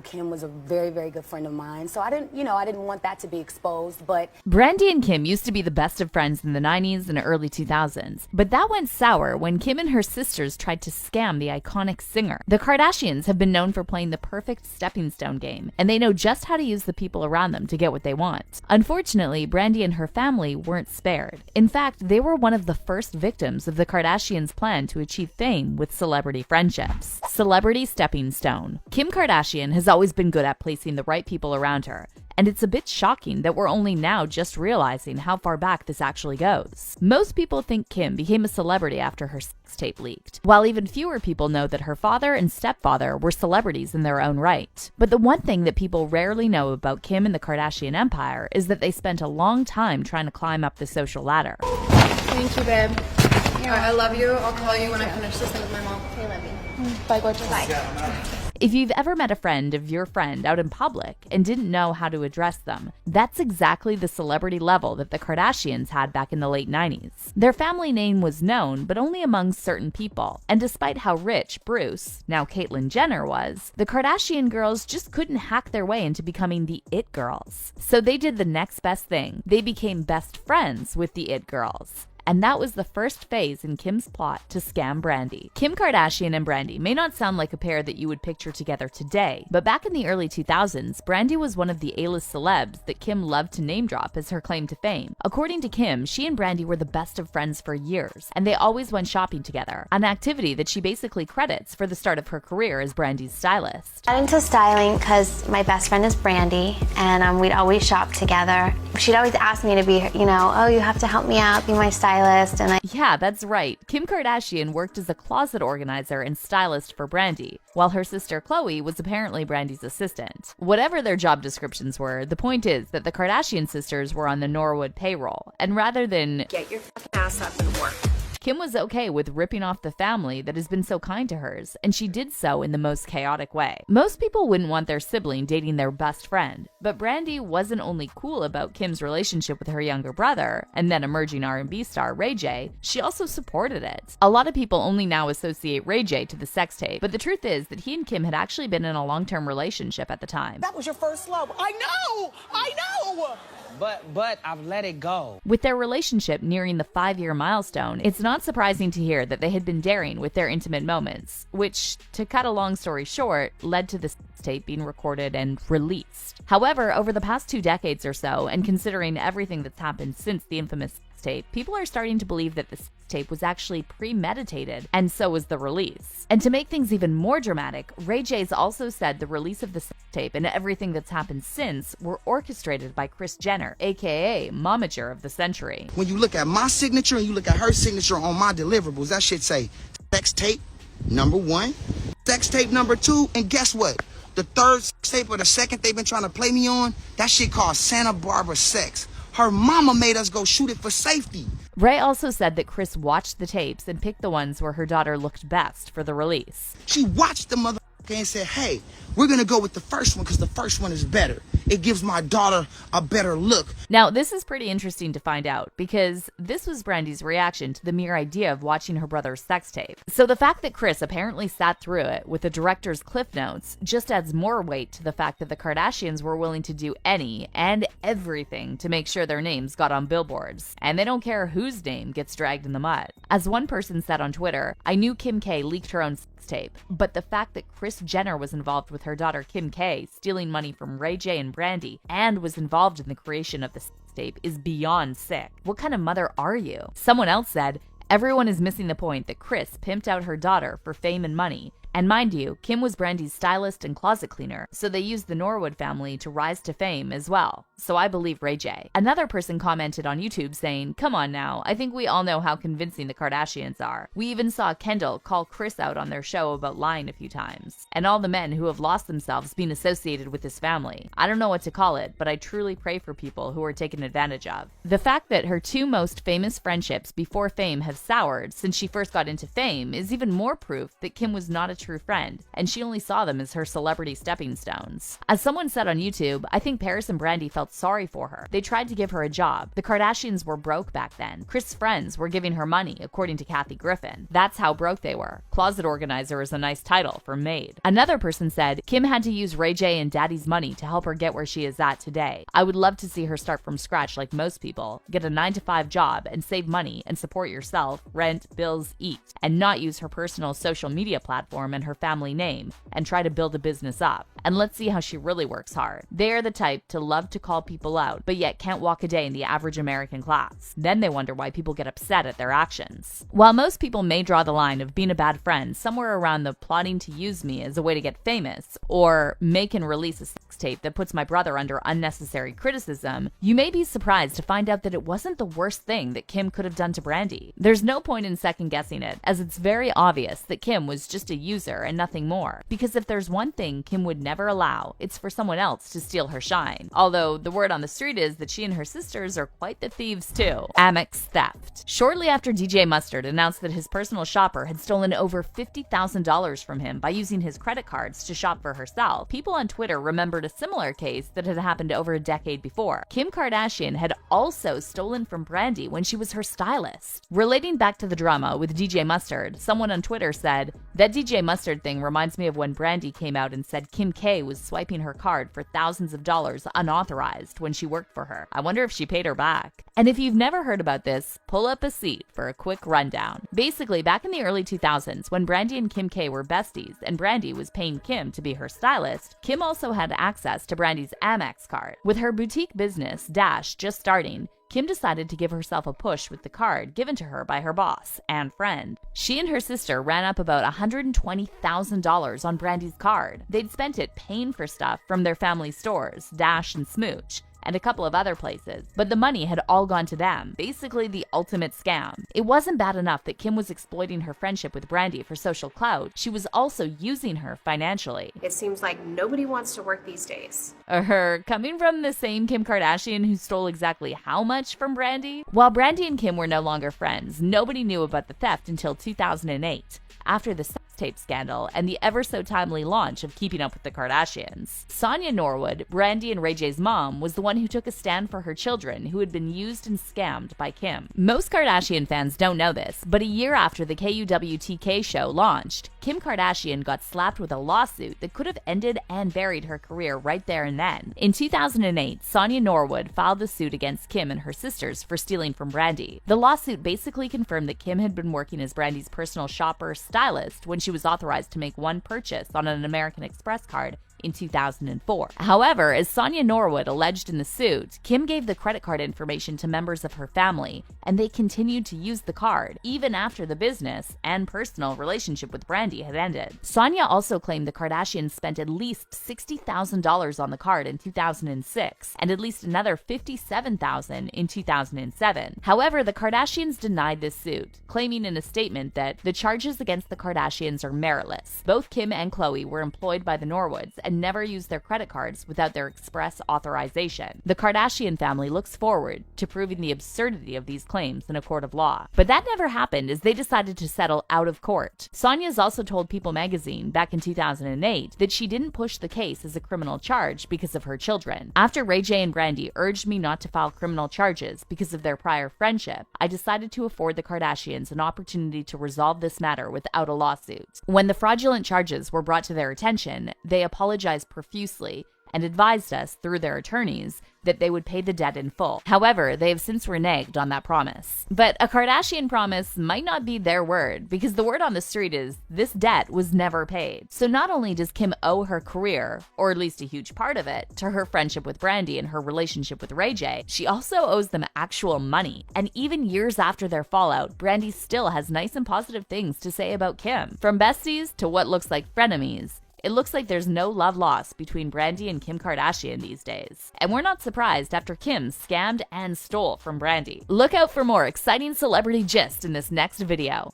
Kim was a very, very good friend of mine. So I didn't want that to be exposed, but Brandy and Kim used to be the best of friends in the 90s and early 2000s, but that went sour when Kim and her sisters tried to scam the iconic singer. The Kardashians have been known for playing the perfect stepping stone game, and they know just how to use the people around them to get what they want. Unfortunately, Brandy and her family weren't spared. In fact, they were one of the first victims of the Kardashians' plan to achieve fame with celebrity friendships. Celebrity stepping stone. Kim Kardashian has always been good at placing the right people around her, and it's a bit shocking that we're only now just realizing how far back this actually goes. Most people think Kim became a celebrity after her sex tape leaked, while even fewer people know that her father and stepfather were celebrities in their own right. But the one thing that people rarely know about Kim and the Kardashian empire is that they spent a long time trying to climb up the social ladder. Thank you, babe. I love you. I'll call you when I finish this thing with my mom. I love you. Bye, gorgeous. Bye. If you've ever met a friend of your friend out in public and didn't know how to address them, that's exactly the celebrity level that the Kardashians had back in the late 90s. Their family name was known, but only among certain people. And despite how rich Bruce, now Caitlyn Jenner, was, the Kardashian girls just couldn't hack their way into becoming the it girls. So they did the next best thing. They became best friends with the it girls. And that was the first phase in Kim's plot to scam Brandy. Kim Kardashian and Brandy may not sound like a pair that you would picture together today, but back in the early 2000s, Brandy was one of the A-list celebs that Kim loved to name drop as her claim to fame. According to Kim, she and Brandy were the best of friends for years, and they always went shopping together, an activity that she basically credits for the start of her career as Brandy's stylist. I got into styling because my best friend is Brandy, and we'd always shop together. She'd always ask me to be, oh, you have to help me out, be my stylist. Yeah, that's right. Kim Kardashian worked as a closet organizer and stylist for Brandy, while her sister Khloe was apparently Brandy's assistant. Whatever their job descriptions were, the point is that the Kardashian sisters were on the Norwood payroll, and rather than get your fucking ass up and work, Kim was okay with ripping off the family that has been so kind to hers, and she did so in the most chaotic way. Most people wouldn't want their sibling dating their best friend, but Brandy wasn't only cool about Kim's relationship with her younger brother, and then emerging R&B star Ray J, she also supported it. A lot of people only now associate Ray J to the sex tape, but the truth is that he and Kim had actually been in a long-term relationship at the time. That was your first love. I know! But I've let it go. With their relationship nearing the 5-year milestone, it's not surprising to hear that they had been daring with their intimate moments, which, to cut a long story short, led to the tape being recorded and released. However, over the past 2 decades or so, and considering everything that's happened since the infamous tape, people are starting to believe that the tape was actually premeditated, and so was the release. And to make things even more dramatic, Ray J's also said the release of the tape and everything that's happened since were orchestrated by Kris Jenner, aka Momager of the Century. When you look at my signature and you look at her signature on my deliverables, that shit say sex tape number 1, sex tape number 2, and guess what? The third sex tape or the second they've been trying to play me on, that shit called Santa Barbara Sex. Her mama made us go shoot it for safety. Ray also said that Kris watched the tapes and picked the ones where her daughter looked best for the release. She watched the motherfucker and said, hey, we're going to go with the first one because the first one is better. It gives my daughter a better look. Now, this is pretty interesting to find out because this was Brandy's reaction to the mere idea of watching her brother's sex tape. So the fact that Kris apparently sat through it with the director's cliff notes just adds more weight to the fact that the Kardashians were willing to do any and everything to make sure their names got on billboards. And they don't care whose name gets dragged in the mud. As one person said on Twitter, I knew Kim K leaked her own sex tape, but the fact that Kris Jenner was involved with her daughter Kim K stealing money from Ray J and Brandy and was involved in the creation of the sex tape is beyond sick. What kind of mother are you? Someone else said, everyone is missing the point that Kris pimped out her daughter for fame and money. And mind you, Kim was Brandy's stylist and closet cleaner, so they used the Norwood family to rise to fame as well. So I believe Ray J. Another person commented on YouTube saying, come on now, I think we all know how convincing the Kardashians are. We even saw Kendall call Kris out on their show about lying a few times. And all the men who have lost themselves being associated with this family. I don't know what to call it, but I truly pray for people who are taken advantage of. The fact that her 2 most famous friendships before fame have soured since she first got into fame is even more proof that Kim was not a true friend, and she only saw them as her celebrity stepping stones. As someone said on YouTube, I think Paris and Brandy felt felt sorry for her. They tried to give her a job. The Kardashians were broke back then. Kris' friends were giving her money, according to Kathy Griffin. That's how broke they were. Closet organizer is a nice title for maid. Another person said, Kim had to use Ray J and Daddy's money to help her get where she is at today. I would love to see her start from scratch like most people, get a 9-to-5 job and save money and support yourself, rent, bills, eat, and not use her personal social media platform and her family name and try to build a business up. And let's see how she really works hard. They are the type to love to call people out, but yet can't walk a day in the average American class. Then they wonder why people get upset at their actions. While most people may draw the line of being a bad friend somewhere around the plotting to use me as a way to get famous, or make and release a sex tape that puts my brother under unnecessary criticism, you may be surprised to find out that it wasn't the worst thing that Kim could have done to Brandy. There's no point in second guessing it, as it's very obvious that Kim was just a user and nothing more. Because if there's one thing Kim would never allow, it's for someone else to steal her shine. Although the word on the street is that she and her sisters are quite the thieves too. Amex theft. Shortly after DJ Mustard announced that his personal shopper had stolen over $50,000 from him by using his credit cards to shop for herself, people on Twitter remembered a similar case that had happened over a decade before. Kim Kardashian had also stolen from Brandy when she was her stylist. Relating back to the drama with DJ Mustard, someone on Twitter said, "That DJ Mustard thing reminds me of when Brandy came out and said Kim K was swiping her card for thousands of dollars unauthorized when she worked for her. I wonder if she paid her back." And if you've never heard about this, pull up a seat for a quick rundown. Basically, back in the early 2000s, when Brandy and Kim K were besties and Brandy was paying Kim to be her stylist, Kim also had access to Brandy's Amex card. With her boutique business, Dash, just starting, Kim decided to give herself a push with the card given to her by her boss and friend. She and her sister ran up about $120,000 on Brandy's card. They'd spent it paying for stuff from their family stores, Dash and Smooch, and a couple of other places, but the money had all gone to them, basically the ultimate scam. It wasn't bad enough that Kim was exploiting her friendship with Brandy for social clout, she was also using her financially. It seems like nobody wants to work these days. Coming from the same Kim Kardashian who stole exactly how much from Brandy? While Brandy and Kim were no longer friends, nobody knew about the theft until 2008. After the sex tape scandal and the ever-so-timely launch of Keeping Up with the Kardashians. Sonia Norwood, Brandy and Ray J's mom, was the one who took a stand for her children who had been used and scammed by Kim. Most Kardashian fans don't know this, but a year after the KUWTK show launched, Kim Kardashian got slapped with a lawsuit that could have ended and buried her career right there and then. In 2008, Sonia Norwood filed the suit against Kim and her sisters for stealing from Brandy. The lawsuit basically confirmed that Kim had been working as Brandy's personal shopper stylist when she was authorized to make one purchase on an American Express card in 2004. However, as Sonia Norwood alleged in the suit, Kim gave the credit card information to members of her family, and they continued to use the card, even after the business and personal relationship with Brandy had ended. Sonia also claimed the Kardashians spent at least $60,000 on the card in 2006, and at least another $57,000 in 2007. However, the Kardashians denied this suit, claiming in a statement that the charges against the Kardashians are meritless. Both Kim and Khloe were employed by the Norwoods and never used their credit cards without their express authorization. The Kardashian family looks forward to proving the absurdity of these claims in a court of law. But that never happened, as they decided to settle out of court. Sonia's also told People magazine back in 2008 that she didn't push the case as a criminal charge because of her children. After Ray J and Brandy urged me not to file criminal charges because of their prior friendship, I decided to afford the Kardashians an opportunity to resolve this matter without a lawsuit. When the fraudulent charges were brought to their attention, they apologized profusely and advised us through their attorneys that they would pay the debt in full. However, they have since reneged on that promise. But a Kardashian promise might not be their word, because the word on the street is this debt was never paid. So not only does Kim owe her career, or at least a huge part of it, to her friendship with Brandy and her relationship with Ray J, she also owes them actual money. And even years after their fallout, Brandy still has nice and positive things to say about Kim. From besties to what looks like frenemies, it looks like there's no love lost between Brandy and Kim Kardashian these days. And we're not surprised after Kim scammed and stole from Brandy. Look out for more exciting celebrity gist in this next video.